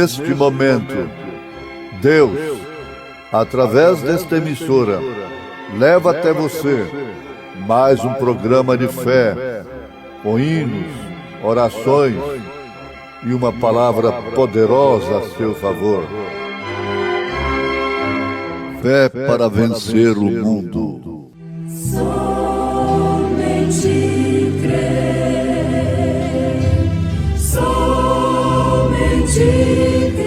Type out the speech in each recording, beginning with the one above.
neste momento, Deus, através desta emissora, leva até você mais um programa de fé, com hinos, orações e uma palavra poderosa a seu favor. Fé para vencer o mundo. Somente crer, somente crer,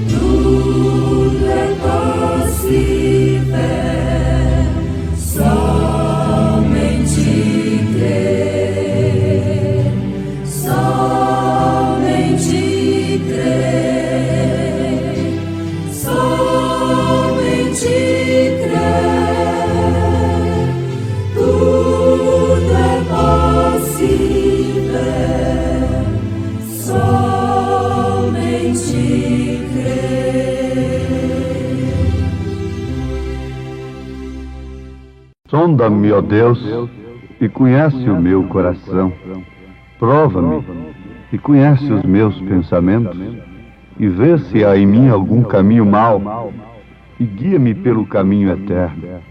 tudo é possível, somente crer, somente crer, somente crer, tudo é possível, somente crer. Sonda-me, ó Deus, e conhece o meu coração. Prova-me e conhece os meus pensamentos, e vê se há em mim algum caminho mau, e guia-me pelo caminho eterno.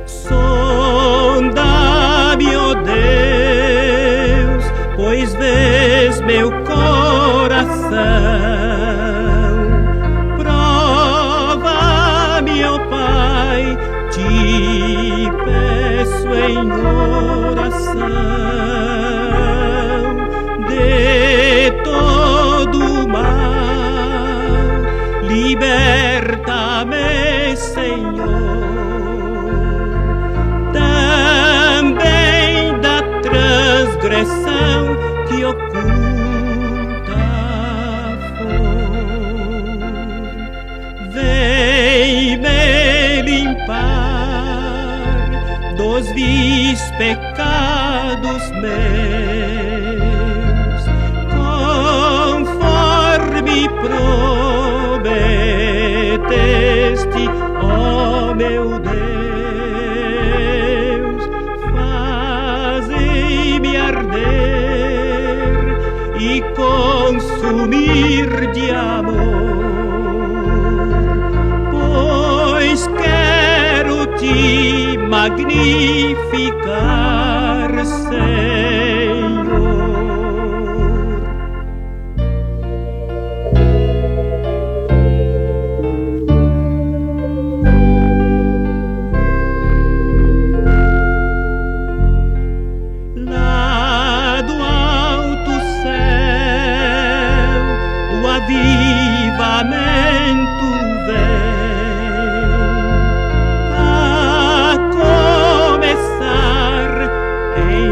Sonda-me, ó Deus, pois vês meu coração. Prova-me, ó Pai, te peço em oração. De todo mal, liberta-me, Senhor. Também da transgressão que oculta for. Vem me limpar dos vis pecados meus, conforme prometeste, ó meu Deus. Faze-me arder e consumir de amor, pois quero te magnificar, Senhor. Lá do alto céu o avivamento vem, a começar em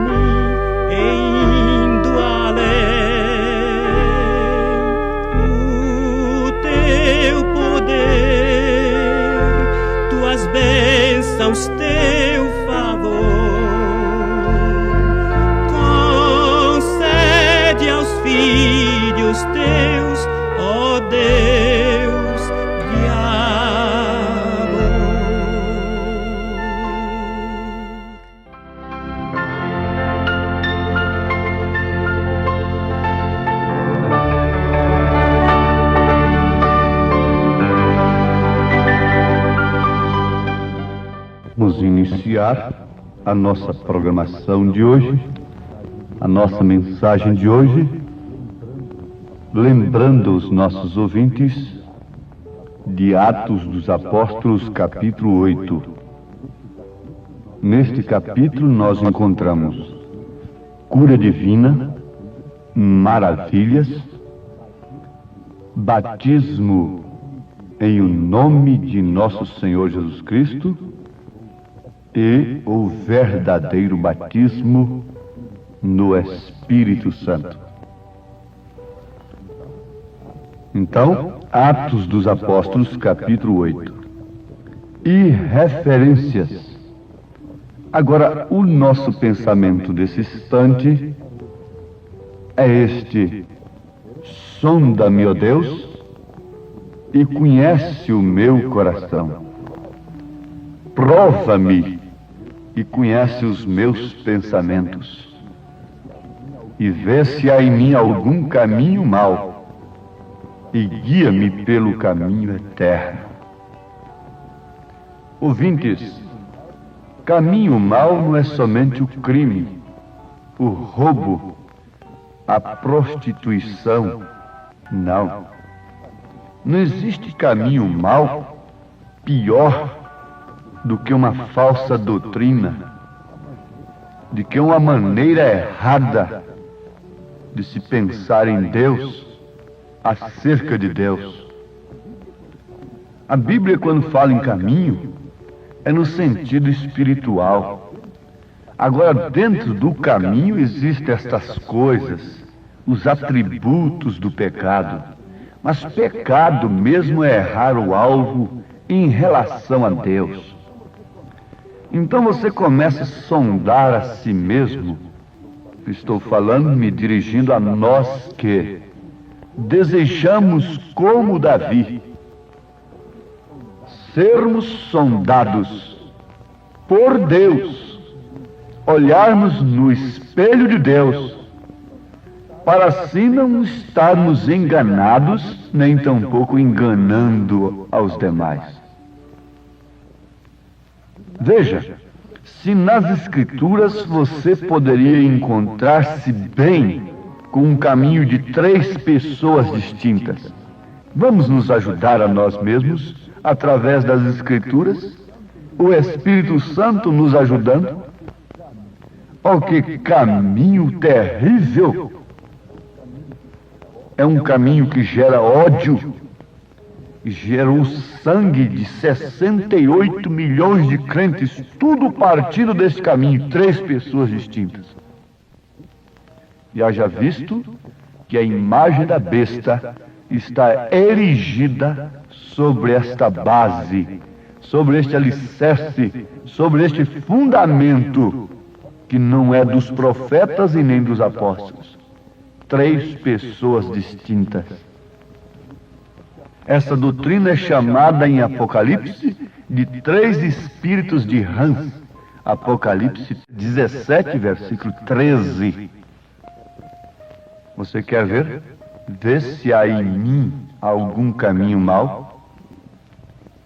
mim, indo além. O teu poder, tuas bênçãos, teu favor, concede aos filhos teus, ó Deus de amor. Vamos iniciar a nossa programação de hoje, a nossa mensagem de hoje, lembrando os nossos ouvintes de Atos dos Apóstolos, capítulo 8. Neste capítulo nós encontramos cura divina, maravilhas, batismo em o nome de nosso Senhor Jesus Cristo e o verdadeiro batismo no Espírito Santo. Então, Atos dos Apóstolos, capítulo 8. E referências. Agora, o nosso pensamento desse instante é este: sonda-me, ó Deus, e conhece o meu coração. Prova-me e conhece os meus pensamentos, e vê se há em mim algum caminho mau, e guia-me pelo caminho eterno. Ouvintes, caminho mau não é somente o crime, o roubo, a prostituição. Não. Não existe caminho mau pior do que uma falsa doutrina, de que uma maneira errada de se pensar em Deus, acerca de Deus. A Bíblia, quando fala em caminho, é no sentido espiritual. Agora, dentro do caminho existem estas coisas, os atributos do pecado. Mas pecado mesmo é errar o alvo em relação a Deus. Então você começa a sondar a si mesmo. Estou falando, me dirigindo a nós que desejamos, como Davi, sermos sondados por Deus, olharmos no espelho de Deus, para assim não estarmos enganados, nem tampouco enganando aos demais. Veja, se nas Escrituras você poderia encontrar-se bem com um caminho de 3 pessoas distintas, vamos nos ajudar a nós mesmos através das Escrituras, o Espírito Santo nos ajudando. Oh, que caminho terrível! É um caminho que gera ódio, gerou sangue de 68 milhões de crentes, tudo partindo desse caminho, 3 pessoas distintas. E haja visto que a imagem da besta está erigida sobre esta base, sobre este alicerce, sobre este fundamento, que não é dos profetas e nem dos apóstolos. 3 pessoas distintas. Essa doutrina é chamada em Apocalipse de 3 espíritos de rãs. Apocalipse 17, versículo 13. Você quer ver? Vê se há em mim algum caminho mau.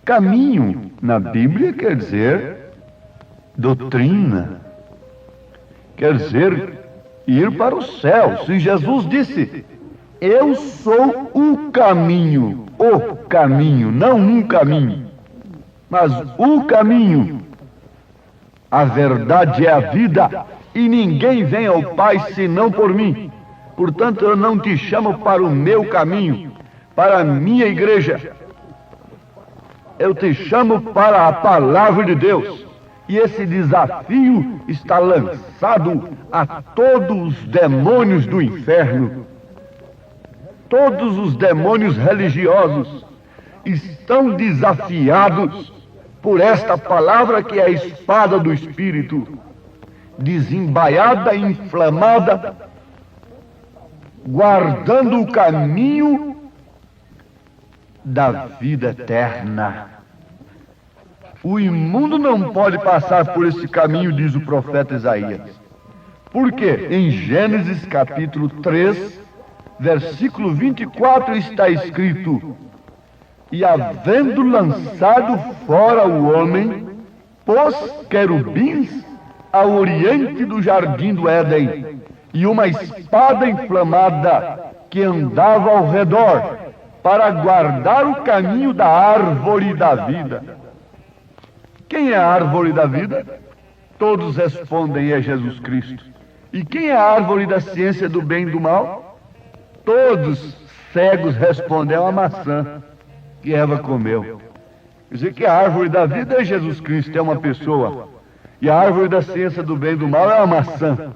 Caminho, na Bíblia, quer dizer doutrina. Quer dizer ir para o céu. Se Jesus disse: eu sou o caminho, não um caminho, mas o caminho, a verdade é a vida, e ninguém vem ao Pai senão por mim. Portanto, eu não te chamo para o meu caminho, para a minha igreja. Eu te chamo para a palavra de Deus. E esse desafio está lançado a todos os demônios do inferno. Todos os demônios religiosos estão desafiados por esta palavra que é a espada do Espírito, desembaiada, inflamada, guardando o caminho da vida eterna. O imundo não pode passar por esse caminho, diz o profeta Isaías. Por quê? Em Gênesis capítulo 3, versículo 24 está escrito: e havendo lançado fora o homem, pôs querubins ao oriente do jardim do Éden, e uma espada inflamada que andava ao redor, para guardar o caminho da árvore da vida. Quem é a árvore da vida? Todos respondem: é Jesus Cristo. E quem é a árvore da ciência do bem e do mal? Todos cegos respondem: é uma maçã que Eva comeu. Quer dizer que a árvore da vida é Jesus Cristo, é uma pessoa. E a árvore da ciência do bem e do mal é uma maçã.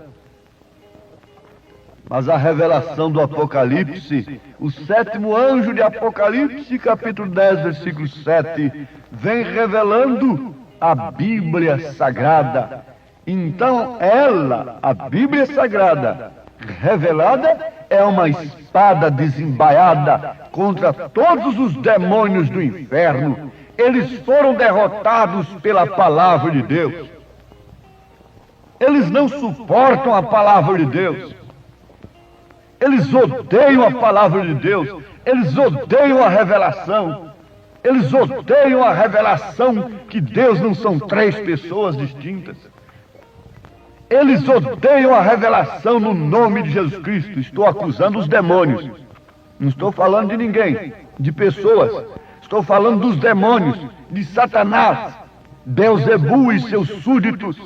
Mas a revelação do Apocalipse, o 7º anjo de Apocalipse, capítulo 10, versículo 7, vem revelando a Bíblia Sagrada. Então ela, a Bíblia Sagrada, revelada, é uma espada desembaiada contra todos os demônios do inferno. Eles foram derrotados pela palavra de Deus. Eles não suportam a palavra de Deus. Eles odeiam a palavra de Deus. Eles odeiam a revelação. Eles odeiam a revelação que Deus não são três pessoas distintas. Eles odeiam a revelação no nome de Jesus Cristo. Estou acusando os demônios. Não estou falando de ninguém, de pessoas. Estou falando dos demônios, de Satanás, Beelzebu e seus súditos.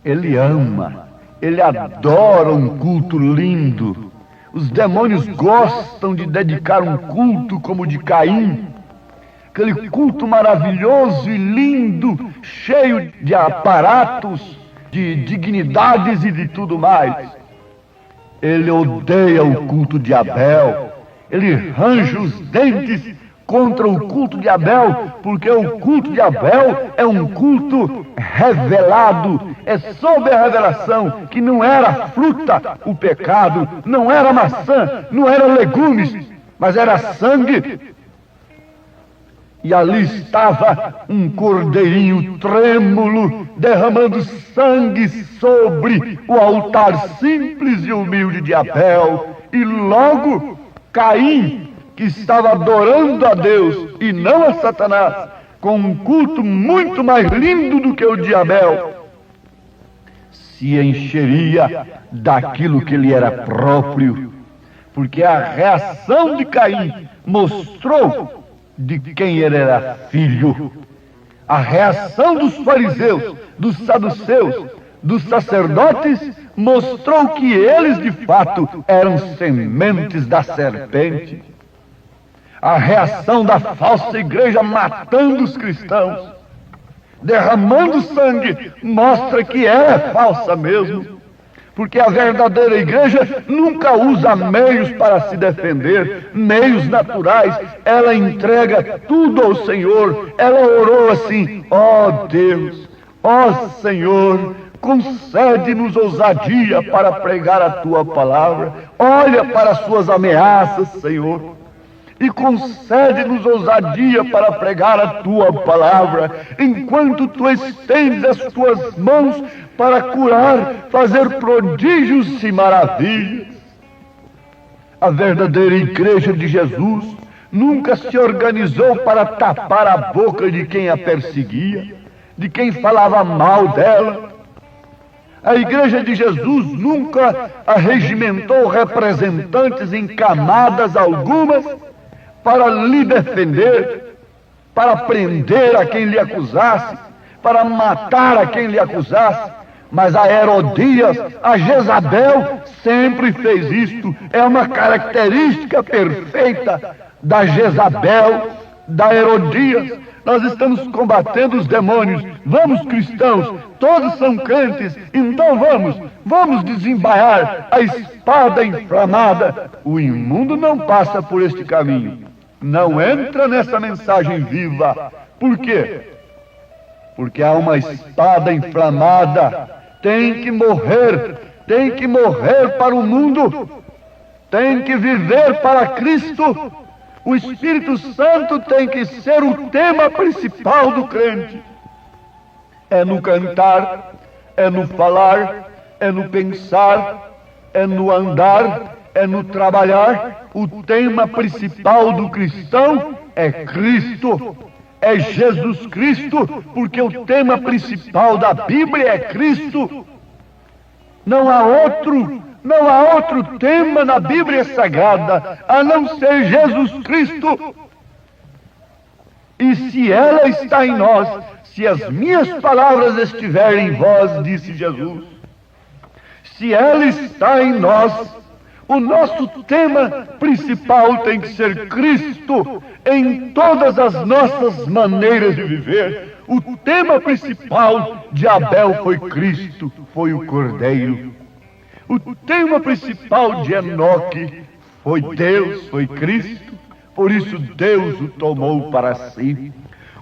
Ele ama, ele adora um culto lindo. Os demônios gostam de dedicar um culto como o de Caim. Aquele culto maravilhoso e lindo, cheio de aparatos, de dignidades e de tudo mais. Ele odeia o culto de Abel. Ele range os dentes contra o culto de Abel, porque o culto de Abel é um culto revelado, é sob a revelação, que não era fruta o pecado, não era maçã, não era legumes, mas era sangue. E ali estava um cordeirinho trêmulo, derramando sangue sobre o altar simples e humilde de Abel. E logo Caim, que estava adorando a Deus e não a Satanás, com um culto muito mais lindo do que o de Abel, se encheria daquilo que lhe era próprio, porque a reação de Caim mostrou de quem ele era filho. A reação dos fariseus, dos saduceus, dos sacerdotes mostrou que eles de fato eram sementes da serpente. A reação da falsa igreja matando os cristãos, derramando sangue, mostra que ela é falsa mesmo. Porque a verdadeira igreja nunca usa meios para se defender, meios naturais. Ela entrega tudo ao Senhor. Ela orou assim: ó Deus, ó Senhor, concede-nos ousadia para pregar a Tua palavra. Olha para as Suas ameaças, Senhor, e concede-nos ousadia para pregar a Tua palavra, enquanto Tu estendes as Tuas mãos para curar, fazer prodígios e maravilhas. A verdadeira igreja de Jesus nunca se organizou para tapar a boca de quem a perseguia, de quem falava mal dela. A igreja de Jesus nunca arregimentou representantes em camadas algumas para lhe defender, para prender a quem lhe acusasse, para matar a quem lhe acusasse. Mas a Herodias, a Jezabel, sempre fez isto. É uma característica perfeita da Jezabel, da Herodias. Nós estamos combatendo os demônios. Vamos, cristãos, todos são crentes, então vamos desembaiar a espada inflamada. O imundo não passa por este caminho, não entra nessa mensagem viva. Por quê? Porque há uma espada inflamada. Tem que morrer para o mundo, tem que viver para Cristo. O Espírito Santo tem que ser o tema principal do crente. É no cantar, é no falar, é no pensar, é no andar, é no trabalhar. O tema principal do cristão é Cristo. É Jesus Cristo, porque o tema principal da Bíblia é Cristo. Não há outro tema na Bíblia Sagrada a não ser Jesus Cristo. E se ela está em nós, se as minhas palavras estiverem em vós, disse Jesus, se ela está em nós, o nosso tema principal tem que ser Cristo em todas as nossas maneiras de viver. O tema principal de Abel foi Cristo, foi o Cordeiro. O tema principal de Enoque foi Deus, foi Cristo. Por isso Deus o tomou para si.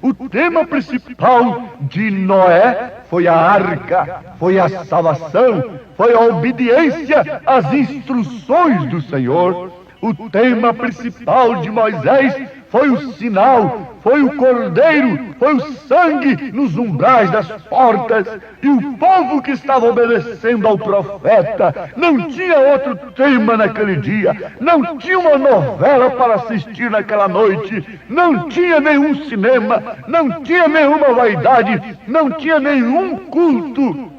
O tema principal de Noé foi a arca, foi a salvação, foi a obediência às instruções do Senhor. O tema principal de Moisés foi o sinal, foi o cordeiro, foi o sangue nos umbrais das portas. E o povo que estava obedecendo ao profeta não tinha outro tema naquele dia, não tinha uma novela para assistir naquela noite, não tinha nenhum cinema, não tinha nenhuma vaidade, não tinha nenhum culto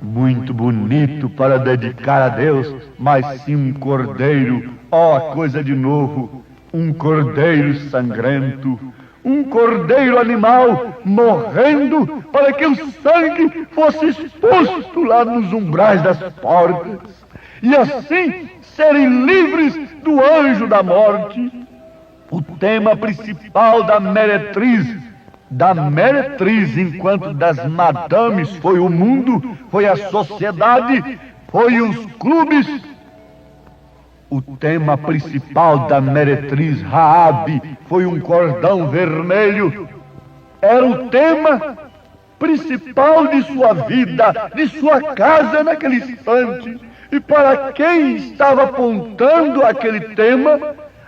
muito bonito para dedicar a Deus, mas sim um cordeiro, a coisa de novo, um cordeiro sangrento, um cordeiro animal morrendo para que o sangue fosse exposto lá nos umbrais das portas e assim serem livres do anjo da morte. O tema principal da meretriz, enquanto das madames foi o mundo, foi a sociedade, foi os clubes. O tema principal da meretriz Raabe foi um cordão vermelho. Era o tema principal de sua vida, de sua casa naquele instante. E para quem estava apontando aquele tema,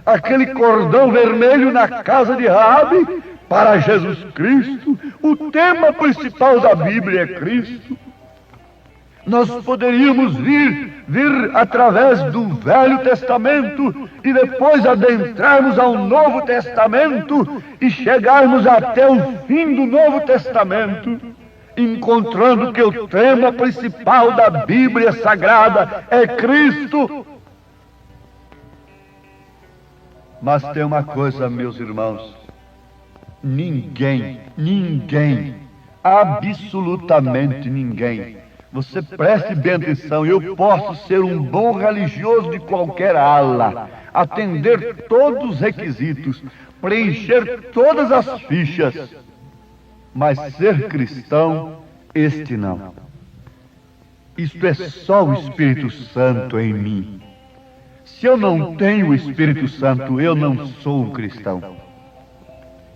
aquele cordão vermelho na casa de Raabe? Para Jesus Cristo. O tema principal da Bíblia é Cristo. Nós poderíamos vir através do Velho Testamento e depois adentrarmos ao Novo Testamento e chegarmos até o fim do Novo Testamento, encontrando que o tema principal da Bíblia Sagrada é Cristo. Mas tem uma coisa, meus irmãos, ninguém, absolutamente ninguém, você preste bem atenção, eu posso ser um bom religioso de qualquer ala, atender todos os requisitos, preencher todas as fichas, mas ser cristão, este não. Isto é só o Espírito Santo em mim. Se eu não tenho o Espírito Santo, eu não sou um cristão.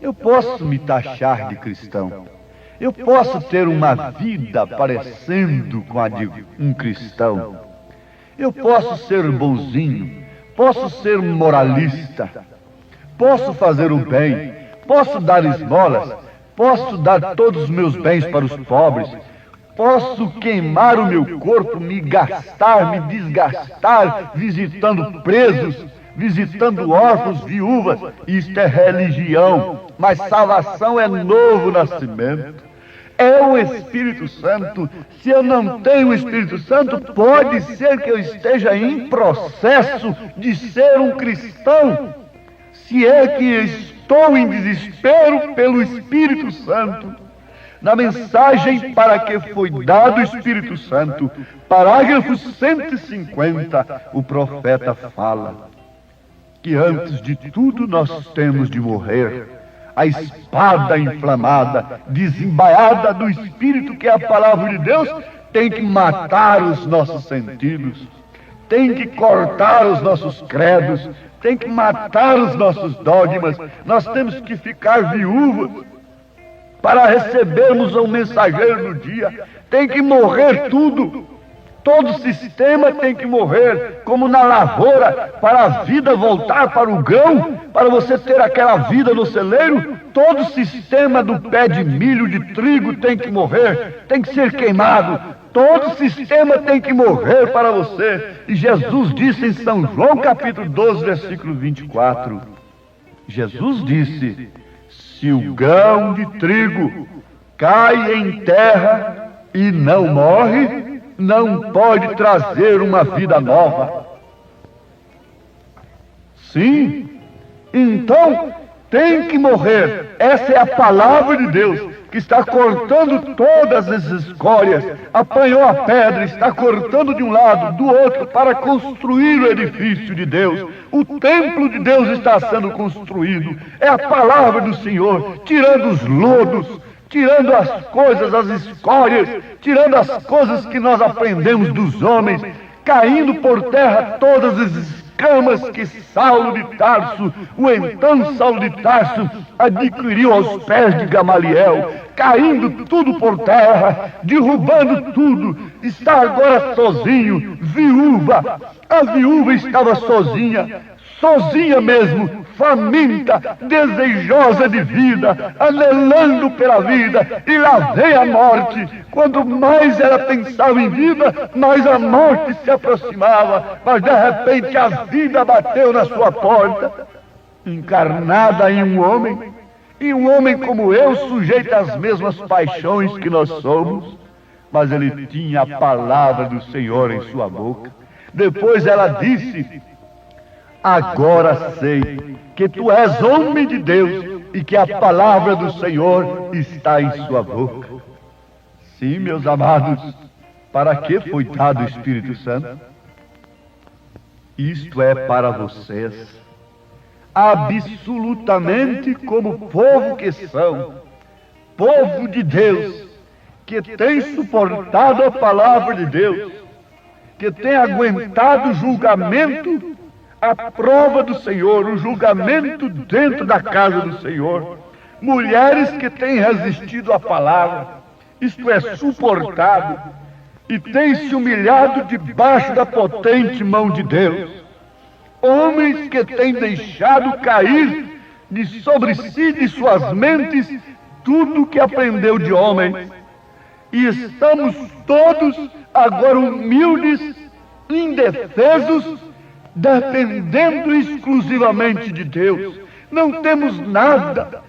Eu posso me taxar de cristão. Eu posso ter uma vida parecendo com a de um cristão. Eu posso ser bonzinho, posso ser moralista, posso fazer o bem, posso dar esmolas, posso dar todos os meus bens para os pobres, posso queimar o meu corpo, me gastar, me desgastar, visitando presos, visitando órfãos, viúvas. Isto é religião, mas salvação é novo nascimento, é o Espírito Santo. Se eu não tenho o Espírito Santo, pode ser que eu esteja em processo de ser um cristão, se é que estou em desespero pelo Espírito Santo. Na mensagem para que foi dado o Espírito Santo, parágrafo 150, o profeta fala que antes de tudo nós temos de morrer. A espada inflamada, desembaiada do Espírito, que é a palavra de Deus, tem que matar os nossos sentidos, tem que cortar os nossos credos, tem que matar os nossos dogmas. Nós temos que ficar viúvos para recebermos um mensageiro no dia. Tem que morrer tudo. Todo sistema tem que morrer, como na lavoura, para a vida voltar para o grão, para você ter aquela vida no celeiro. Todo sistema do pé de milho, de trigo, tem que morrer, tem que ser queimado. Todo sistema tem que morrer para você. E Jesus disse em São João capítulo 12, versículo 24, Jesus disse: se o grão de trigo cai em terra e não morre, não pode trazer uma vida nova. Sim, então tem que morrer. Essa é a palavra de Deus, que está cortando todas as escórias. Apanhou a pedra, está cortando de um lado, do outro, para construir o edifício de Deus. O templo de Deus está sendo construído. É a palavra do Senhor, tirando os lodos, tirando as coisas, as escórias, tirando as coisas que nós aprendemos dos homens, caindo por terra todas as escamas que Saulo de Tarso, o então Saulo de Tarso, adquiriu aos pés de Gamaliel, caindo tudo por terra, derrubando tudo, está agora sozinho, viúva. A viúva estava sozinha mesmo, faminta, desejosa de vida, anelando pela vida, e lá veio a morte. Quando mais ela pensava em vida, mais a morte se aproximava, mas de repente a vida bateu na sua porta, encarnada em um homem, e um homem como eu, sujeito às mesmas paixões que nós somos, mas ele tinha a palavra do Senhor em sua boca. Depois ela disse: agora sei que tu és homem de Deus e que a palavra do Senhor está em sua boca. Sim, meus amados, para que foi dado o Espírito Santo? Isto é para vocês, absolutamente como povo que são, povo de Deus, que tem suportado a palavra de Deus, que tem aguentado o julgamento, a prova do Senhor, o julgamento dentro da casa do Senhor. Mulheres que têm resistido à palavra, isto é, suportado, e têm se humilhado debaixo da potente mão de Deus. Homens que têm deixado cair de sobre si, de suas mentes, tudo o que aprendeu de homens. E estamos todos agora humildes, indefesos, dependendo exclusivamente de Deus. Não temos nada,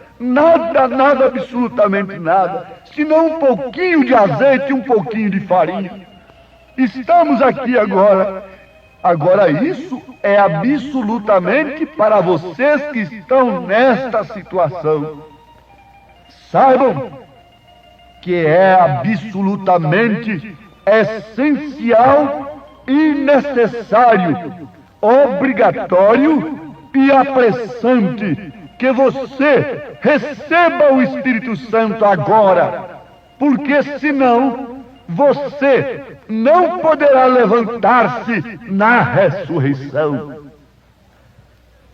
absolutamente nada, senão um pouquinho de azeite e um pouquinho de farinha. Estamos aqui agora. Agora isso é absolutamente para vocês que estão nesta situação. Saibam que é absolutamente essencial e necessário, obrigatório e apressante que você receba o Espírito Santo agora, porque senão você não poderá levantar-se na ressurreição.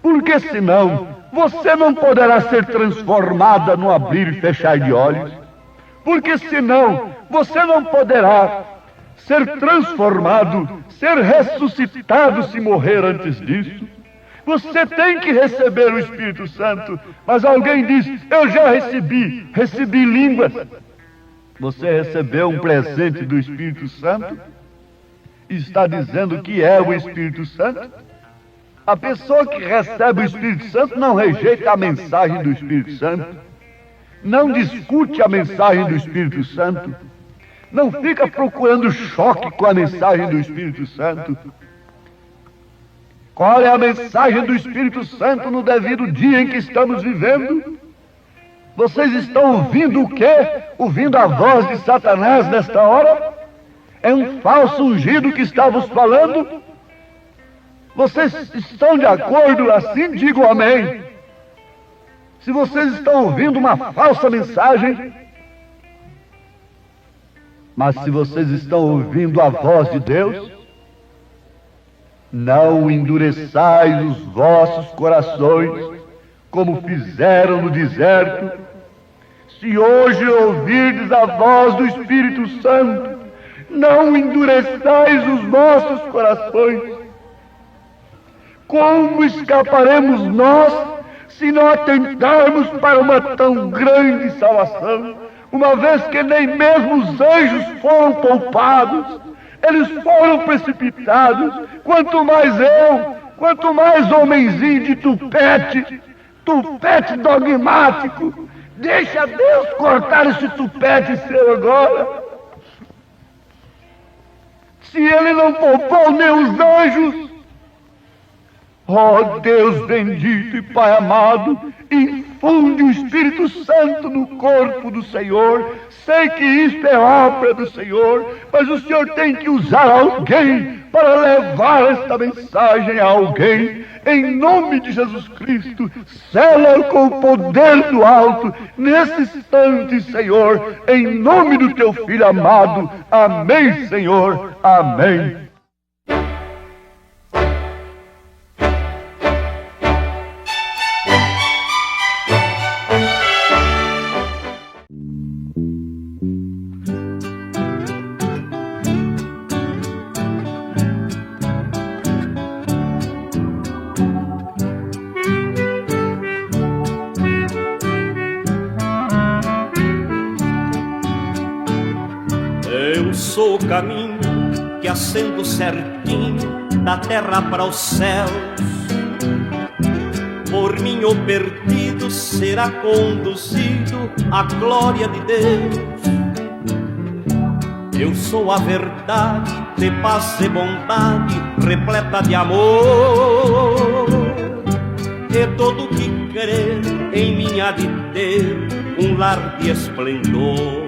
Porque senão você não poderá ser transformada no abrir e fechar de olhos. Porque senão você não poderá ser transformado, ser ressuscitado se morrer antes disso. Você tem que receber o Espírito Santo. Mas alguém diz: eu já recebi línguas. Você recebeu um presente do Espírito Santo? Está dizendo que é o Espírito Santo? A pessoa que recebe o Espírito Santo não rejeita a mensagem do Espírito Santo, não discute a mensagem do Espírito Santo, não fica procurando choque com a mensagem do Espírito Santo. Qual é a mensagem do Espírito Santo no devido dia em que estamos vivendo? Vocês estão ouvindo o quê? Ouvindo a voz de Satanás nesta hora? É um falso ungido que está vos falando? Vocês estão de acordo? Assim digam amém. Se vocês estão ouvindo uma falsa mensagem, mas se vocês estão ouvindo a voz de Deus, não endureçais os vossos corações, como fizeram no deserto. Se hoje ouvirdes a voz do Espírito Santo, não endureçais os vossos corações. Como escaparemos nós se não atentarmos para uma tão grande salvação, uma vez que nem mesmo os anjos foram poupados, eles foram precipitados? Quanto mais eu, quanto mais homenzinho de tupete dogmático. Deixa Deus cortar esse tupete seu agora. Se Ele não poupou nem os anjos, ó Deus bendito e Pai amado, infunde o Espírito Santo no corpo do Senhor. Sei que isto é obra do Senhor, mas o Senhor tem que usar alguém para levar esta mensagem a alguém. Em nome de Jesus Cristo, sela com o poder do alto, nesse instante, Senhor, em nome do Teu Filho amado. Amém, Senhor. Amém. sou o caminho que acendo certinho da terra para os céus. Por mim o perdido será conduzido à glória de Deus. Eu sou a verdade de paz e bondade, repleta de amor. E todo que crer em mim há de ter um lar de esplendor.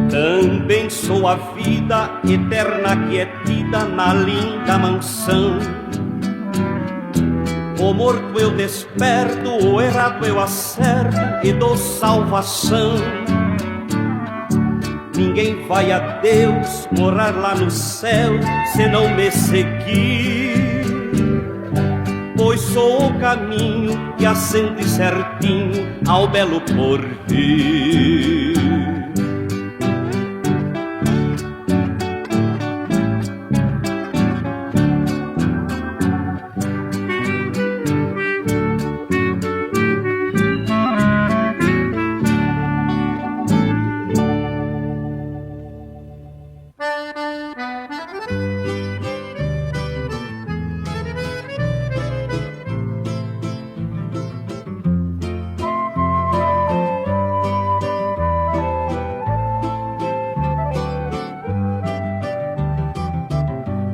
Também sou a vida eterna que é tida na linda mansão. O morto eu desperto, o errado eu acerto e dou salvação. Ninguém vai a Deus morar lá no céu se não me seguir, pois sou o caminho que acende certinho ao belo porvir.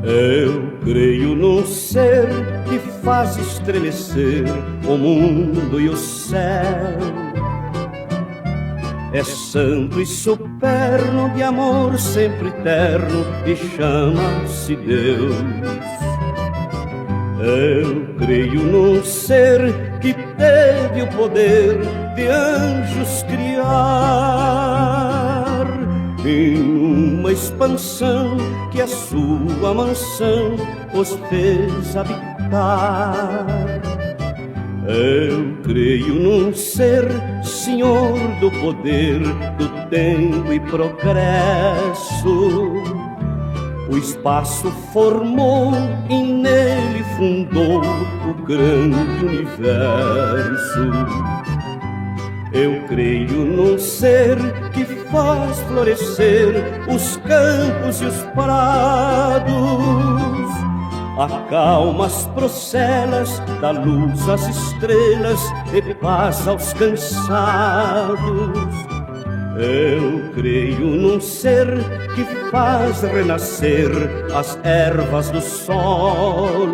Eu creio num ser que faz estremecer o mundo e o céu. É santo e superno de amor sempre eterno e chama-se Deus. Eu creio num ser que teve o poder de anjos criar, em uma expansão que a sua mansão os fez habitar. Eu creio num ser, senhor do poder, do tempo e progresso. O espaço formou e nele fundou o grande universo. Eu creio num ser que faz florescer os campos e os prados, acalma as procelas, dá luz às estrelas e paz aos cansados. Eu creio num ser que faz renascer as ervas do solo.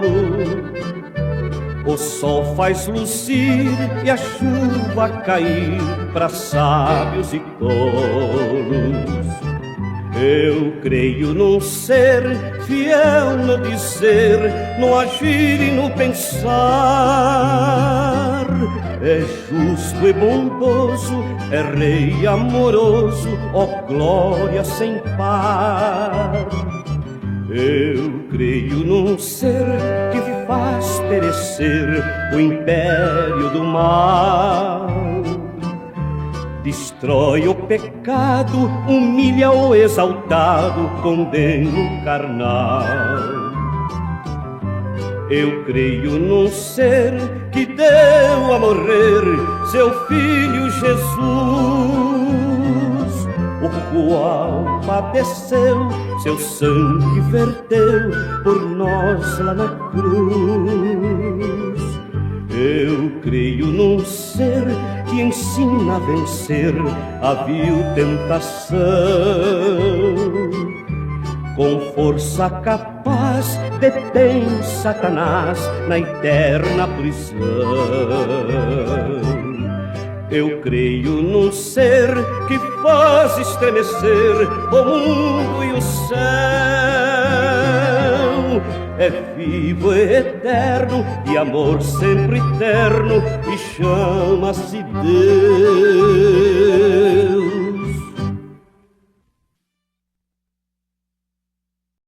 O sol faz luzir e a chuva cair para sábios e tolos. Eu creio num ser fiel no dizer, no agir e no pensar. É justo e bondoso, é rei amoroso, ó glória sem par. Eu creio num ser que faz perecer o império do mal, destrói o pecado, humilha o exaltado, condena o carnal. Eu creio num ser que deu a morrer seu filho Jesus, o qual padeceu, seu sangue verteu por nós lá na cruz. Eu creio num ser que ensina a vencer a vil tentação, com força capaz detém Satanás na eterna prisão. Eu creio num ser que faz estremecer o mundo e o céu. É vivo e eterno, de amor sempre eterno, e chama-se Deus.